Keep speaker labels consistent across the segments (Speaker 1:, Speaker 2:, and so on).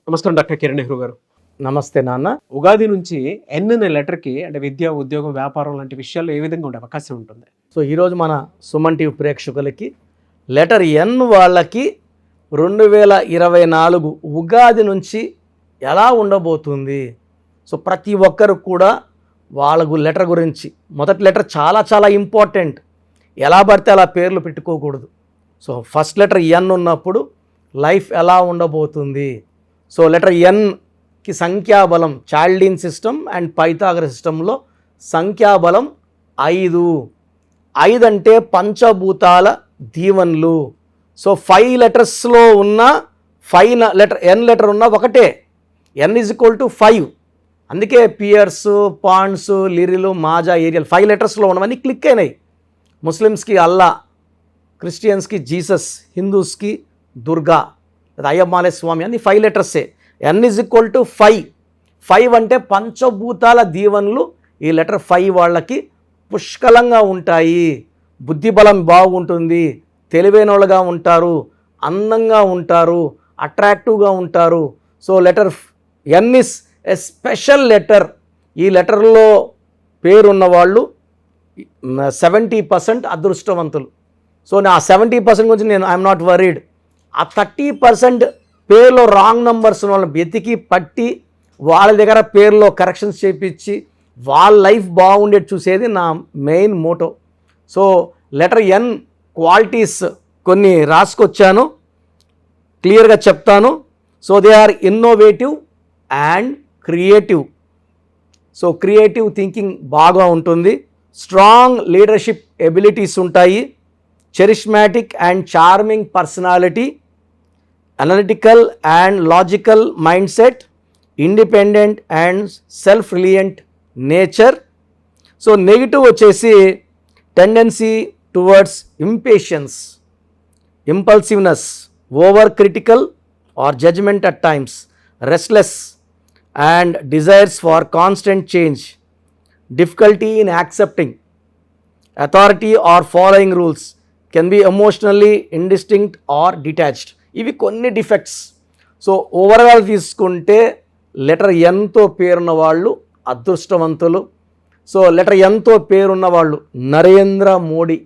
Speaker 1: నమస్కారం డాక్టర్ కిరణ్ నెహ్రూ గారు.
Speaker 2: నమస్తే నాన్న.
Speaker 1: ఉగాది నుంచి ఎన్ అనే లెటర్కి అంటే విద్య, ఉద్యోగం, వ్యాపారం లాంటి విషయాల్లో ఏ విధంగా ఉండే అవకాశం ఉంటుంది?
Speaker 2: సో ఈరోజు మన సుమన్ టీవీ ప్రేక్షకులకి లెటర్ ఎన్ వాళ్ళకి 2024 ఉగాది నుంచి ఎలా ఉండబోతుంది. సో ప్రతి ఒక్కరు కూడా వాళ్ళకు లెటర్ గురించి, మొదటి లెటర్ చాలా చాలా ఇంపార్టెంట్. ఎలా పడితే అలా పేర్లు పెట్టుకోకూడదు. సో ఫస్ట్ లెటర్ ఎన్ ఉన్నప్పుడు లైఫ్ ఎలా ఉండబోతుంది. సో లెటర్ ఎన్కి సంఖ్యాబలం చాల్డీన్ సిస్టమ్ అండ్ పైథాగరస్ సిస్టంలో సంఖ్యాబలం 5. 5 అంటే పంచభూతాల దీవెనలు. సో 5 లెటర్స్లో ఉన్న 5 లెటర్ ఎన్ లెటర్ ఉన్న ఒకటే ఎన్ = 5. అందుకే Pears, Pond's, Liril, Maaza, Ariel 5 లెటర్స్లో ఉన్నవన్నీ క్లిక్ అయినాయి. ముస్లిమ్స్కి అల్లా, క్రిస్టియన్స్కి జీసస్, హిందూస్కి దుర్గా, అయ్యమ్మాలే స్వామి అని 5 లెటర్సే. n = 5. 5 అంటే పంచభూతాల దీవెనలు ఈ లెటర్ 5 వాళ్ళకి పుష్కలంగా ఉంటాయి. బుద్ధిబలం బాగుంటుంది, తెలివైన వాళ్ళుగా ఉంటారు, అందంగా ఉంటారు, అట్రాక్టివ్గా ఉంటారు. So letter n is a special letter. ఈ లెటర్లో పేరున్న వాళ్ళు 70% అదృష్టవంతులు. సో నా 70% గురించి ఐఎమ్ నాట్ వరీడ్. ఆ 30% పేర్లో రాంగ్ నంబర్స్ ఉన్న వాళ్ళని వెతికి పట్టి వాళ్ళ దగ్గర పేర్లో కరెక్షన్స్ చేయించి వాళ్ళ లైఫ్ బాగుండేది చూసేది నా main motto. So letter N qualities కొన్ని రాసుకొచ్చాను, క్లియర్గా చెప్తాను. So they are innovative and creative. So creative thinking బాగా ఉంటుంది, స్ట్రాంగ్ లీడర్షిప్ ఎబిలిటీస్ ఉంటాయి, charismatic and charming personality, analytical and logical mind set, independent and self reliant nature. So negative వచ్చేసి tendency towards impatience, impulsiveness, over critical or judgement at times, restless and desires for constant change, difficulty in accepting authority or following rules, can be emotionally indistinct or detached. ఇవి కొన్ని defects. So overall తీసుకుంటే letter ఎన్తో పేరున్న వాళ్ళు అదృష్టవంతులు. So letter ఎన్తో పేరున్న వాళ్ళు Narendra Modi.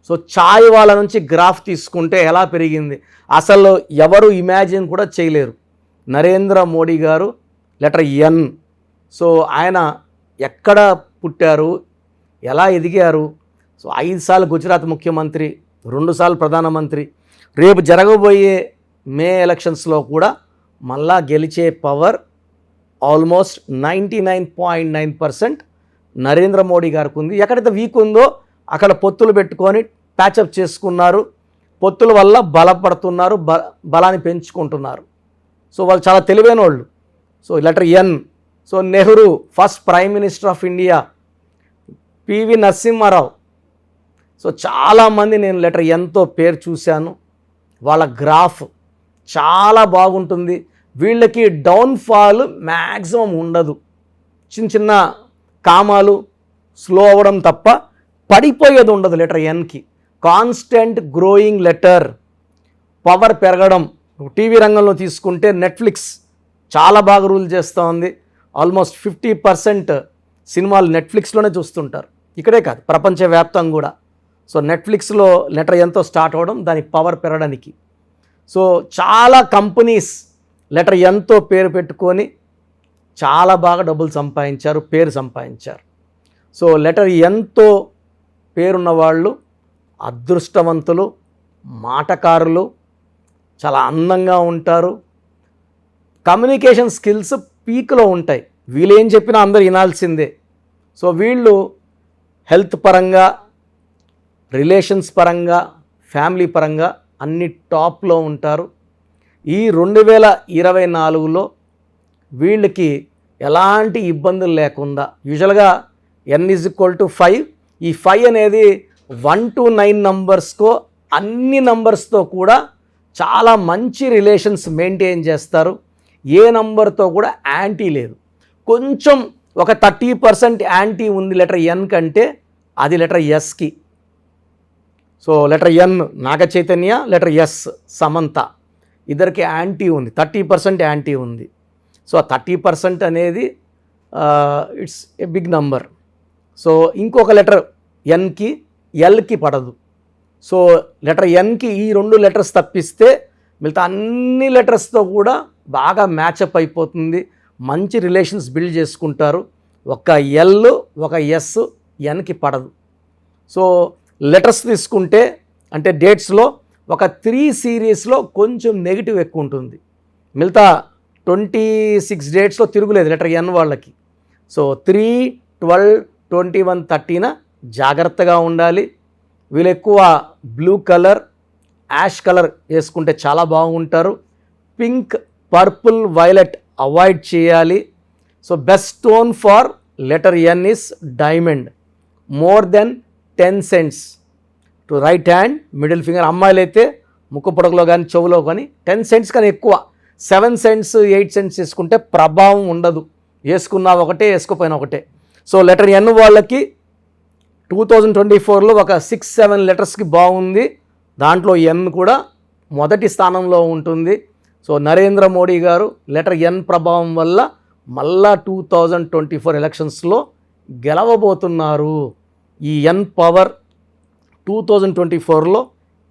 Speaker 2: So ఛాయ్ వాళ్ళ నుంచి గ్రాఫ్ తీసుకుంటే ఎలా పెరిగింది అసలు ఎవరు ఇమాజిన్ కూడా చేయలేరు. నరేంద్ర మోడీ గారు లెటర్ ఎన్. సో ఆయన ఎక్కడ పుట్టారు, ఎలా ఎదిగారు. సో 5 సార్లు గుజరాత్ ముఖ్యమంత్రి, 2 సార్లు ప్రధానమంత్రి, రేపు జరగబోయే మే ఎలక్షన్స్లో కూడా మళ్ళా గెలిచే పవర్ ఆల్మోస్ట్ 99.9% నరేంద్ర మోడీ గారికి ఉంది. ఎక్కడైతే వీక్ ఉందో అక్కడ పొత్తులు పెట్టుకొని ప్యాచప్ చేసుకున్నారు, పొత్తుల వల్ల బలపడుతున్నారు, బలాన్ని పెంచుకుంటున్నారు. సో వాళ్ళు చాలా తెలివైన వాళ్ళు. So letter N. So Nehru first prime minister of India, PV Narasimha Rao. So చాలామంది నేను లెటర్ ఎన్తో పేరు చూశాను, వాళ్ళ గ్రాఫ్ చాలా బాగుంటుంది. వీళ్ళకి డౌన్ఫాల్ మ్యాక్సిమం ఉండదు, చిన్న చిన్న కామాలు స్లో అవ్వడం తప్ప పడిపోయేది ఉండదు లెటర్ ఎన్కి. కాన్స్టెంట్ గ్రోయింగ్ లెటర్, పవర్ పెరగడం. టీవీ రంగంలో తీసుకుంటే నెట్ఫ్లిక్స్ చాలా బాగా రూల్ చేస్తూ ఉంది. ఆల్మోస్ట్ 50% సినిమాలు నెట్ఫ్లిక్స్లోనే చూస్తుంటారు. ఇక్కడే కాదు, ప్రపంచవ్యాప్తంగా కూడా. సో నెట్ఫ్లిక్స్లో లెటర్ ఎంతో స్టార్ట్ అవ్వడం దాని పవర్ పెరగడానికి. సో చాలా కంపెనీస్ లెటర్ ఎంతో పేరు పెట్టుకొని చాలా బాగా డబ్బులు సంపాదించారు, పేరు సంపాదించారు. సో లెటర్ ఎంతో పేరున్న వాళ్ళు అదృష్టవంతులు, మాటకారులు, చాలా అందంగా ఉంటారు, కమ్యూనికేషన్ స్కిల్స్ పీక్లో ఉంటాయి. వీళ్ళు ఏం చెప్పినా అందరూ వినాల్సిందే. సో వీళ్ళు హెల్త్ పరంగా, రిలేషన్స్ పరంగా, ఫ్యామిలీ పరంగా అన్ని టాప్లో ఉంటారు. ఈ 2024లో వీళ్ళకి ఎలాంటి ఇబ్బందులు లేకుండా యూజువల్గా n = 5. ఈ 5 అనేది 1 to 9 నంబర్స్కో అన్ని నంబర్స్తో కూడా చాలా మంచి రిలేషన్స్ మెయింటైన్ చేస్తారు. ఏ నంబర్తో కూడా యాంటీ లేదు. కొంచెం ఒక 30% యాంటీ ఉంది లెటర్ ఎన్ కంటే, అది లెటర్ ఎస్కి. సో లెటర్ ఎన్ నాగ చైతన్య, లెటర్ ఎస్ సమంత. ఇద్దరికి యాంటీ ఉంది, 30% యాంటీ ఉంది. సో ఆ 30% అనేది it's a big number. So ఇంకొక లెటర్ ఎన్కి ఎల్కి పడదు. సో లెటర్ ఎన్కి ఈ 2 లెటర్స్ తప్పిస్తే మిగతా అన్ని లెటర్స్తో కూడా బాగా మ్యాచప్ అయిపోతుంది, మంచి రిలేషన్స్ బిల్డ్ చేసుకుంటారు. ఒక ఎల్ ఒక ఎస్ ఎన్కి పడదు. సో లెటర్స్ తీసుకుంటే అంటే డేట్స్లో ఒక 3 సిరీస్లో కొంచెం నెగిటివ్ ఎక్కువ ఉంటుంది, మిగతా 26 డేట్స్లో తిరుగులేదు లెటర్ ఎన్ వాళ్ళకి. సో 3, 12, 21, 13 జాగ్రత్తగా ఉండాలి. వీళ్ళు ఎక్కువ బ్లూ కలర్, యాష్ కలర్ వేసుకుంటే చాలా బాగుంటారు. పింక్, పర్పుల్, వైలెట్ అవాయిడ్ చేయాలి. So best stone for letter N is diamond, more than 10 cents to right hand, middle finger. అమ్మాయిలు అయితే ముక్కు పొడకలో కానీ చెవులో కానీ 10 cents కానీ ఎక్కువ, 7 cents 8 cents వేసుకుంటే ప్రభావం ఉండదు, వేసుకున్నా ఒకటే వేసుకోపోయినా ఒకటే. సో లెటర్ ఎన్ వాళ్ళకి 2024లో ఒక 6-7 లెటర్స్కి బాగుంది, దాంట్లో ఎన్ కూడా మొదటి స్థానంలో ఉంటుంది. సో నరేంద్ర మోడీ గారు లెటర్ ఎన్ ప్రభావం వల్ల మళ్ళా 2024 ఎలక్షన్స్లో గెలవబోతున్నారు. ఈ ఎన్ పవర్ 2024లో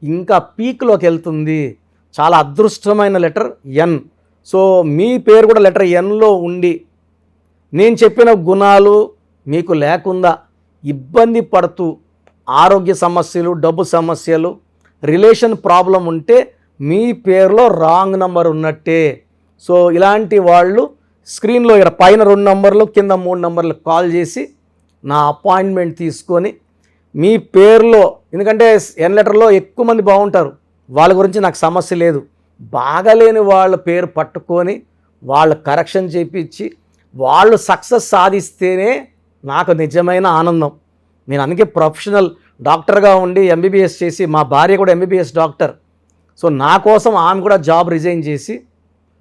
Speaker 2: ఇంకా పీక్లోకి వెళ్తుంది. చాలా అదృష్టమైన లెటర్ ఎన్. సో మీ పేరు కూడా లెటర్ ఎన్లో ఉండి నేను చెప్పిన గుణాలు మీకు లేకుండా ఇబ్బంది పడుతూ ఆరోగ్య సమస్యలు, డబ్బు సమస్యలు, రిలేషన్ ప్రాబ్లం ఉంటే మీ పేరులో రాంగ్ నంబర్ ఉన్నట్టే. సో ఇలాంటి వాళ్ళు స్క్రీన్లో ఇక్కడ పైన 2 నంబర్లు కింద 3 నంబర్లు కాల్ చేసి నా అపాయింట్మెంట్ తీసుకొని మీ పేరులో, ఎందుకంటే ఎన్ లెటర్లో ఎక్కువ మంది బాగుంటారు, వాళ్ళ గురించి నాకు సమస్య లేదు, బాగాలేని వాళ్ళ పేరు పట్టుకొని వాళ్ళ కరెక్షన్ చేయించి వాళ్ళు సక్సెస్ సాధిస్తేనే నాకు నిజమైన ఆనందం. నేను అందుకే ప్రొఫెషనల్ డాక్టర్గా ఉండి ఎంబీబీఎస్ చేసి, మా భార్య కూడా ఎంబీబీఎస్ డాక్టర్. సో నా కోసం ఆమె కూడా జాబ్ రిజైన్ చేసి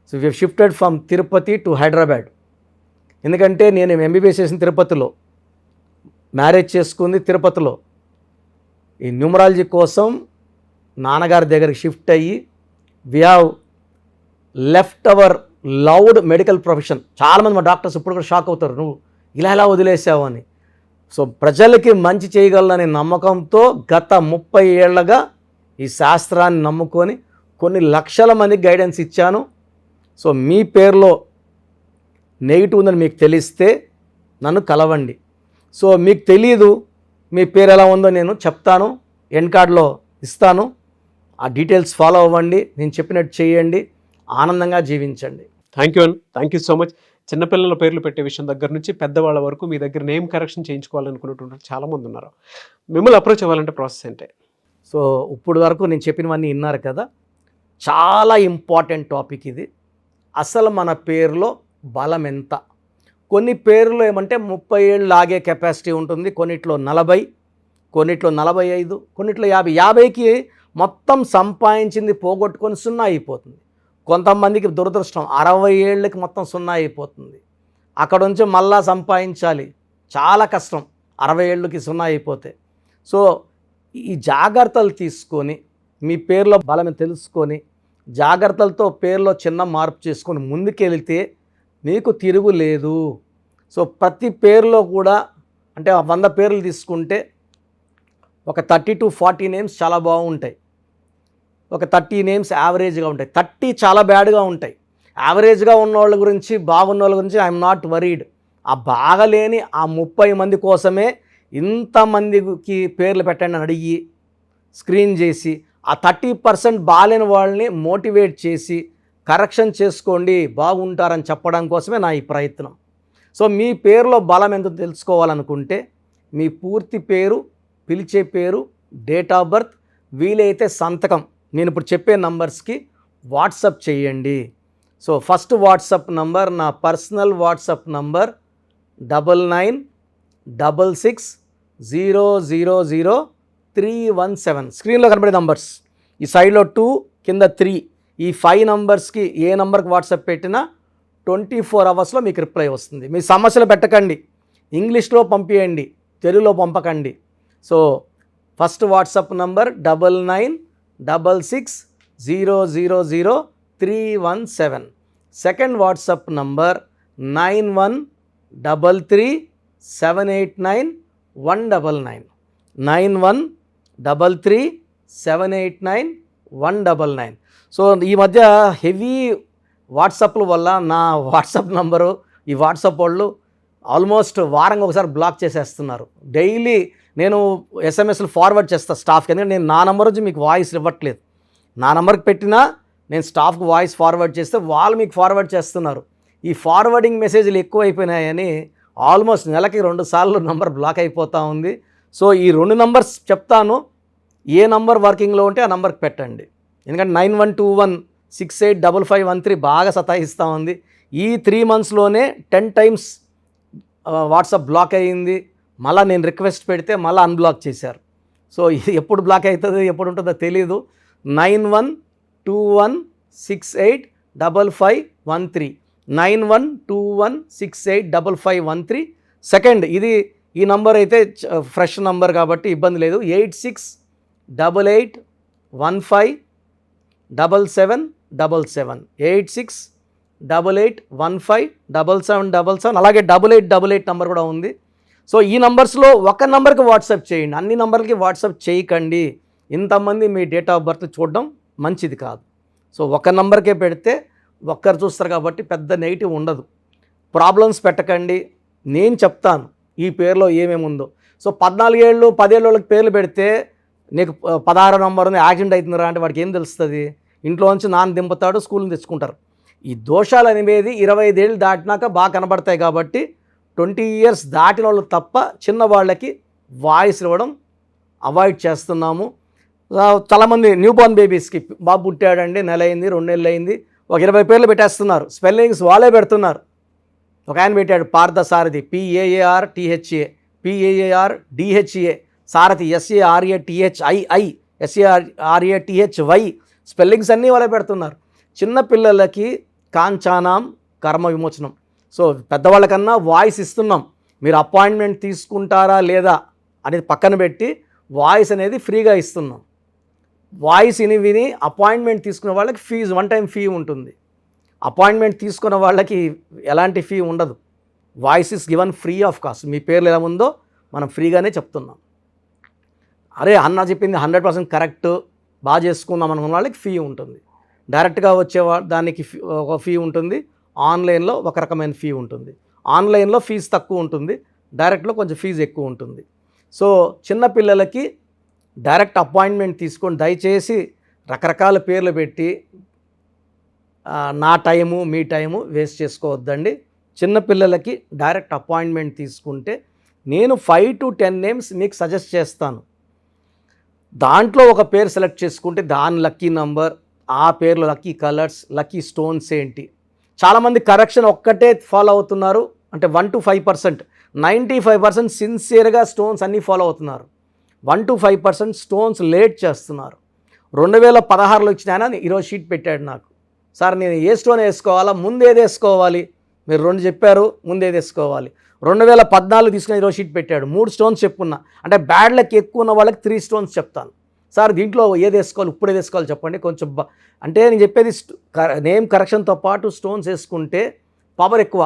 Speaker 2: so we shifted from Tirupati to Hyderabad. ఎందుకంటే నేను ఎంబీబీఎస్ చేసిన తిరుపతిలో, మ్యారేజ్ చేసుకుంది తిరుపతిలో. ఈ న్యూమరాలజీ కోసం నాన్నగారి దగ్గరికి షిఫ్ట్ అయ్యి we have left our loud medical profession. చాలామంది మా డాక్టర్స్ ఇప్పుడు కూడా షాక్ అవుతారు, నువ్వు ఇలా ఎలా వదిలేసావు అని. సో ప్రజలకి మంచి చేయగలననే నమ్మకంతో గత 30 ఏళ్లుగా ఈ శాస్త్రాన్ని నమ్ముకొని కొన్ని లక్షల మందికి గైడెన్స్ ఇచ్చాను. సో మీ పేరులో నెగిటివ్ ఉందని మీకు తెలిస్తే నన్ను కలవండి. సో మీకు తెలియదు మీ పేరు ఎలా ఉందో నేను చెప్తాను, ఎండ్ కార్డ్లో ఇస్తాను, ఆ డీటెయిల్స్ ఫాలో అవ్వండి, నేను చెప్పినట్టు చేయండి, ఆనందంగా జీవించండి.
Speaker 1: Thank you so much. చిన్నపిల్లల పేర్లు పెట్టే విషయం దగ్గర నుంచి పెద్దవాళ్ళ వరకు మీ దగ్గర నేమ్ కరెక్షన్ చేయించుకోవాలనుకున్నటువంటి చాలామంది ఉన్నారు. మిమ్మల్ని అప్రోచ్ అవ్వాలంటే ప్రాసెస్ ఏంటి?
Speaker 2: సో ఇప్పుడు వరకు నేను చెప్పినవన్నీ విన్నారు కదా, చాలా ఇంపార్టెంట్ టాపిక్ ఇది. అసలు మన పేరులో బలం ఎంత? కొన్ని పేర్లు ఏమంటే 30 ఏళ్ళు లాగే కెపాసిటీ ఉంటుంది, కొన్నిట్లో 40, కొన్నిట్లో 45, కొన్నిట్లో 50. 50కి మొత్తం సంపాదించింది పోగొట్టుకొని 0 అయిపోతుంది. కొంతమందికి దురదృష్టం 60 ఏళ్ళకి మొత్తం 0 అయిపోతుంది. అక్కడ నుంచి మళ్ళా సంపాదించాలి, చాలా కష్టం 60 ఏళ్ళకి 0 అయిపోతే. సో ఈ జాగ్రత్తలు తీసుకొని మీ పేరులో బలం తెలుసుకొని జాగ్రత్తలతో పేరులో చిన్న మార్పు చేసుకొని ముందుకెళ్తే మీకు తిరుగులేదు. సో ప్రతి పేరులో కూడా అంటే 100 పేర్లు తీసుకుంటే ఒక 30 to 40 నేమ్స్ చాలా బాగుంటాయి, ఒక 30 నేమ్స్ యావరేజ్గా ఉంటాయి, 30 చాలా బ్యాడ్గా ఉంటాయి. యావరేజ్గా ఉన్న వాళ్ళ గురించి, బాగున్న వాళ్ళ గురించి ఐఎమ్ నాట్ వరీడ్. ఆ బాగలేని ఆ 30 మంది కోసమే ఇంతమందికి పేర్లు పెట్టండి అని అడిగి స్క్రీన్ చేసి ఆ 30% బాగాలేని వాళ్ళని మోటివేట్ చేసి కరెక్షన్ చేసుకోండి, బాగుంటారని చెప్పడం కోసమే నా ఈ ప్రయత్నం. సో మీ పేరులో బలం ఎంత తెలుసుకోవాలనుకుంటే మీ పూర్తి పేరు, పిలిచే పేరు, డేట్ ఆఫ్ బర్త్, వీలైతే సంతకం నేను ఇప్పుడు చెప్పే నంబర్స్కి వాట్సప్ చేయండి. సో ఫస్ట్ వాట్సప్ నంబర్ నా పర్సనల్ వాట్సప్ నంబర్ 9966000317. స్క్రీన్లో కనబడే నంబర్స్, ఈ సైడ్లో 2 కింద 3, ఈ 5 నంబర్స్కి ఏ నంబర్కి వాట్సాప్ పెట్టినా 24 అవర్స్లో మీకు రిప్లై వస్తుంది. మీ సమస్యలు పెట్టకండి, ఇంగ్లీష్లో పంపించండి, తెలుగులో పంపకండి. So first WhatsApp number 9966000317. 317. Second WhatsApp number 9133789199. 9133789199. So ఈ మధ్య హెవీ వాట్సాప్ల వల్ల నా వాట్సాప్ నంబరు ఈ వాట్సాప్ వాళ్ళు ఆల్మోస్ట్ వారంగా ఒకసారి బ్లాక్ చేసేస్తున్నారు. డైలీ నేను ఎస్ఎంఎస్లు ఫార్వర్డ్ చేస్తాను స్టాఫ్కి, ఎందుకంటే నేను నా నెంబర్ నుంచి మీకు వాయిస్ ఇవ్వట్లేదు. నా నెంబర్కి పెట్టినా నేను స్టాఫ్కి వాయిస్ ఫార్వర్డ్ చేస్తే వాళ్ళు మీకు ఫార్వర్డ్ చేస్తున్నారు. ఈ ఫార్వర్డింగ్ మెసేజ్లు ఎక్కువైపోయినాయని ఆల్మోస్ట్ నెలకి 2 సార్లు నంబర్ బ్లాక్ అయిపోతూ ఉంది. సో ఈ 2 నంబర్స్ చెప్తాను, ఏ నంబర్ వర్కింగ్లో ఉంటే ఆ నంబర్కి పెట్టండి. ఎందుకంటే 9121685513 బాగా సతాయిస్తూ ఉంది. ఈ 3 monthsలోనే 10 times వాట్సాప్ బ్లాక్ అయ్యింది. మళ్ళీ నేను రిక్వెస్ట్ పెడితే మళ్ళీ అన్బ్లాక్ చేశారు. సో ఇది ఎప్పుడు బ్లాక్ అవుతుందో ఎప్పుడు ఉంటుందో తెలీదు. 9121685513 9121685513. సెకండ్ ఇది ఈ నంబర్ అయితే ఫ్రెష్ నంబర్ కాబట్టి ఇబ్బంది లేదు. 8688157777 8688157777. అలాగే 8888 నంబర్ కూడా ఉంది. సో ఈ నంబర్స్లో ఒక నంబర్కి వాట్సాప్ చేయండి, అన్ని నంబర్లకి వాట్సాప్ చేయకండి. ఇంతమంది మీ డేట్ ఆఫ్ బర్త్ చూడడం మంచిది కాదు. సో ఒక నంబర్కే పెడితే ఒక్కరు చూస్తారు కాబట్టి పెద్ద నెగిటివ్ ఉండదు. ప్రాబ్లమ్స్ పెట్టకండి, నేను చెప్తాను ఈ పేరులో ఏమేమి ఉందో. సో 14 ఏళ్ళు 10 ఏళ్ళ వాళ్ళకి పేర్లు పెడితే నీకు 16 నంబర్ ఉంది యాక్సిడెంట్ అవుతుందిరా అంటే వాడికి ఏం తెలుస్తుంది? ఇంట్లో నుంచి నాన్న దింపుతాడు, స్కూల్ని తెచ్చుకుంటారు. ఈ దోషాలు అనేవి 25 ఏళ్ళు దాటినాక బాగా కనబడతాయి కాబట్టి 20 years దాటిన వాళ్ళు తప్ప చిన్న వాళ్ళకి వాయిస్ ఇవ్వడం అవాయిడ్ చేస్తున్నాము. చాలామంది న్యూ బోర్న్ బేబీస్కి బాబు పుట్టాడండి, నెల అయింది 2 నెలలు అయింది, ఒక 20 పేర్లు పెట్టేస్తున్నారు. స్పెల్లింగ్స్ వాళ్ళే పెడుతున్నారు. ఒక ఆయన పెట్టాడు పార్థ సారథి, PAARTHA, PAARDHA, సారథి SARATHII, SARATHY, స్పెల్లింగ్స్ అన్నీ వాళ్ళే పెడుతున్నారు. చిన్నపిల్లలకి కాంచానాం కర్మ విమోచనం. సో పెద్దవాళ్ళకన్నా వాయిస్ ఇస్తున్నాం. మీరు అపాయింట్మెంట్ తీసుకుంటారా లేదా అనేది పక్కన పెట్టి వాయిస్ అనేది ఫ్రీగా ఇస్తున్నాం. వాయిస్ విని అపాయింట్మెంట్ తీసుకున్న వాళ్ళకి ఫీజు 1 time ఫీ ఉంటుంది. అపాయింట్మెంట్ తీసుకున్న వాళ్ళకి ఎలాంటి ఫీ ఉండదు. Voice is given free of cost. మీ పేర్లు ఎలా ఉందో మనం ఫ్రీగానే చెప్తున్నాం. అరే అన్న చెప్పింది 100% కరెక్ట్, బాగా చేసుకుందాం అనుకున్న వాళ్ళకి ఫీ ఉంటుంది. డైరెక్ట్గా వచ్చే దానికి ఒక ఫీ ఉంటుంది, ఆన్లైన్లో ఒక రకమైన ఫీ ఉంటుంది. ఆన్లైన్లో ఫీజు తక్కువ ఉంటుంది, డైరెక్ట్లో కొంచెం ఫీజు ఎక్కువ ఉంటుంది. సో చిన్నపిల్లలకి డైరెక్ట్ అపాయింట్మెంట్ తీసుకొని దయచేసి రకరకాల పేర్లు పెట్టి నా టైము మీ టైము వేస్ట్ చేసుకోవద్దండి. చిన్నపిల్లలకి డైరెక్ట్ అపాయింట్మెంట్ తీసుకుంటే నేను 5 to 10 names మీకు సజెస్ట్ చేస్తాను. దాంట్లో ఒక పేరు సెలెక్ట్ చేసుకుంటే దాని లక్కీ నంబర్, ఆ పేర్లో లక్కీ కలర్స్, లక్కీ స్టోన్స్ ఏంటి. చాలామంది కరెక్షన్ ఒక్కటే ఫాలో అవుతున్నారు, అంటే 1 to 5%. 95% సిన్సియర్గా స్టోన్స్ అన్నీ ఫాలో అవుతున్నారు. 1 to 5% స్టోన్స్ లేట్ చేస్తున్నారు. 2016లో ఇచ్చిన ఆయన ఈరోజు షీట్ పెట్టాడు నాకు, సార్ నేను ఏ స్టోన్ వేసుకోవాలా, ముందేది వేసుకోవాలి, మీరు 2 చెప్పారు, ముందేది వేసుకోవాలి. 2014 తీసుకుని ఈరోజు షీట్ పెట్టాడు, 3 స్టోన్స్ చెప్పుకున్నా. అంటే బ్యాడ్ లక్ ఎక్కువ ఉన్న వాళ్ళకి 3 స్టోన్స్ చెప్తాను. సార్ దీంట్లో ఏది వేసుకోవాలి, ఇప్పుడు ఏది వేసుకోవాలి చెప్పండి కొంచెం. అంటే నేను చెప్పేది నేమ్ కరెక్షన్తో పాటు స్టోన్స్ వేసుకుంటే పవర్ ఎక్కువ.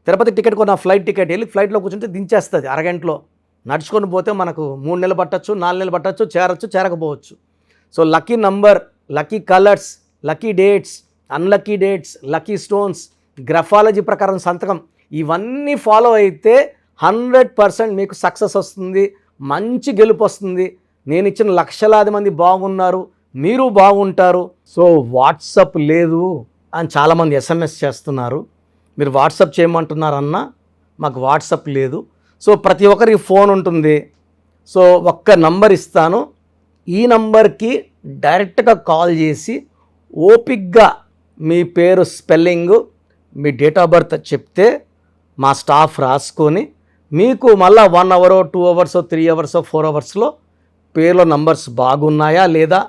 Speaker 2: తిరుపతి టికెట్ కొన్న ఫ్లైట్ టికెట్ వెళ్ళి ఫ్లైట్లో కూర్చుంటే దించేస్తుంది అరగంటలో. నడుచుకొని పోతే మనకు 3 నెలలు పట్టచ్చు, 4 నెలలు పట్టచ్చు, చేరకపోవచ్చు. So lucky number, lucky colours, lucky dates, unlucky dates, lucky stones, graphology ప్రకారం సంతకం, ఇవన్నీ ఫాలో అయితే 100% మీకు సక్సెస్ వస్తుంది, మంచి గెలుపు వస్తుంది. నేను ఇచ్చిన లక్షలాది మంది బాగున్నారు, మీరు బాగుంటారు. సో వాట్సాప్ లేదు అని చాలామంది SMS చేస్తున్నారు. మీరు వాట్సాప్ చేయమంటున్నారన్నా, మాకు వాట్సాప్ లేదు. సో ప్రతి ఒక్కరికి ఫోన్ ఉంటుంది. సో ఒక్క నంబర్ ఇస్తాను, ఈ నంబర్కి డైరెక్ట్గా కాల్ చేసి ఓపిక్గా మీ పేరు spelling, me date of birth చెప్తే మా స్టాఫ్ రాసుకొని మీకు మళ్ళీ 1 hour 2 hours 3 hours 4 hours పేర్లో నంబర్స్ బాగున్నాయా లేదా,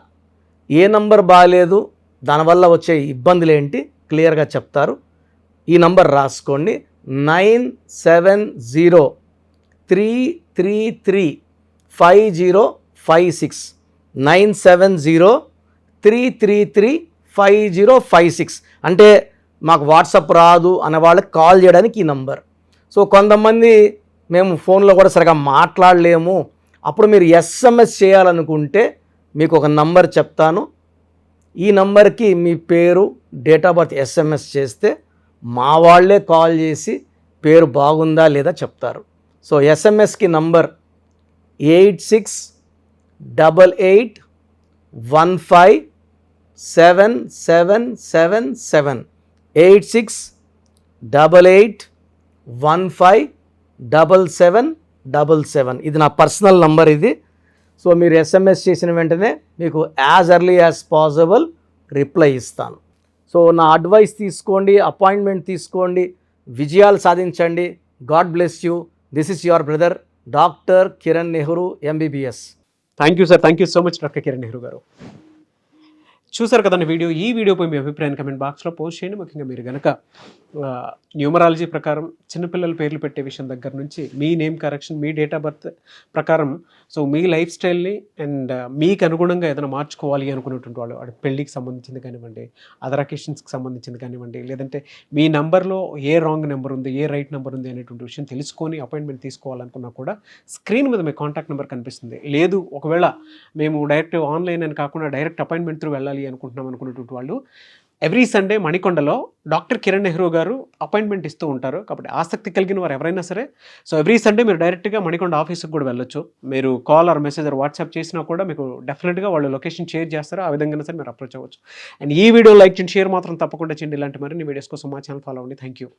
Speaker 2: ఏ నంబర్ బాగాలేదు, దానివల్ల వచ్చే ఇబ్బందులు ఏంటి క్లియర్గా చెప్తారు. ఈ నంబర్ రాసుకోండి, 9703335056 970333 5056 అంటే మాకు వాట్సాప్ రాదు అనే వాళ్ళకి కాల్ చేయడానికి ఈ నంబర్. సో కొంతమంది మేము ఫోన్లో కూడా సరిగా మాట్లాడలేము, అప్పుడు మీరు SMS చేయాలనుకుంటే మీకు ఒక నంబర్ చెప్తాను. ఈ నంబర్కి మీ పేరు, డేట్ ఆఫ్ బర్త్ SMS చేస్తే మా వాళ్ళే కాల్ చేసి పేరు బాగుందా లేదా చెప్తారు. సో SMSకి నంబర్ 8688157777 8688157777. ఇది నా పర్సనల్ నంబర్ ఇది. సో మీరు SMS చేసిన వెంటనే మీకు as early as possible reply ఇస్తాను. సో నా అడ్వైస్ తీసుకోండి, అపాయింట్మెంట్ తీసుకోండి, విజయాలు సాధించండి. God bless you. This is your brother doctor Kiran Nehru MBBS.
Speaker 1: Thank you sir, thank you so much doctor Kiran Nehru garu. చూసారు కదండి వీడియో. ఈ వీడియోపై మీ అభిప్రాయాన్ని కమెంట్ బాక్స్లో పోస్ట్ చేయండి. ముఖ్యంగా మీరు కనుక న్యూమరాలజీ ప్రకారం చిన్నపిల్లల పేర్లు పెట్టే విషయం దగ్గర నుంచి మీ నేమ్ కరెక్షన్, మీ డేట్ ఆఫ్ బర్త్ ప్రకారం సో మీ లైఫ్ స్టైల్ని అండ్ మీకు అనుగుణంగా ఏదైనా మార్చుకోవాలి అనుకునేటువంటి వాళ్ళు, అది పెళ్ళికి సంబంధించింది కానివ్వండి, అదర్ అకేషన్స్కి సంబంధించింది కానివ్వండి, లేదంటే మీ నెంబర్లో ఏ రాంగ్ నెంబర్ ఉంది, ఏ రైట్ నెంబర్ ఉంది అనేటువంటి విషయం తెలుసుకొని అపాయింట్మెంట్ తీసుకోవాలనుకున్నా కూడా స్క్రీన్ మీద మీ కాంటాక్ట్ నెంబర్ కనిపిస్తుంది. లేదు ఒకవేళ మేము డైరెక్ట్ ఆన్లైన్ అని కాకుండా డైరెక్ట్ అపాయింట్మెంట్ త్రూ వెళ్ళాలి అనుకుంటున్నాం అనుకునేటువంటి వాళ్ళు ఎవ్రీ సండే మణికొండలో డాక్టర్ కిరణ్ నెహ్రూ గారు అపాయింట్మెంట్ ఇస్తూ ఉంటారు. కాబట్టి ఆసక్తి కలిగిన వారు ఎవరైనా సరే సో ఎవ్రీ సండే మీరు డైరెక్ట్గా మణికొండ ఆఫీస్కి కూడా వెళ్ళొచ్చు. మీరు call or message or WhatsApp చేసినా కూడా మీకు డెఫినెట్గా వాళ్ళు లొకేషన్ షేర్ చేస్తారు. ఆ విధంగా సరే మీరు అప్రోచ్ అవ్వచ్చు. అండ్ ఈ వీడియో లైక్ చేయండి, షేర్ మాత్రం తప్పకుండా చేయండి. ఇలాంటి మరిన్ని వీడియోస్ కోసం మా ఛానల్ ఫాలో అవ్వండి. Thank you.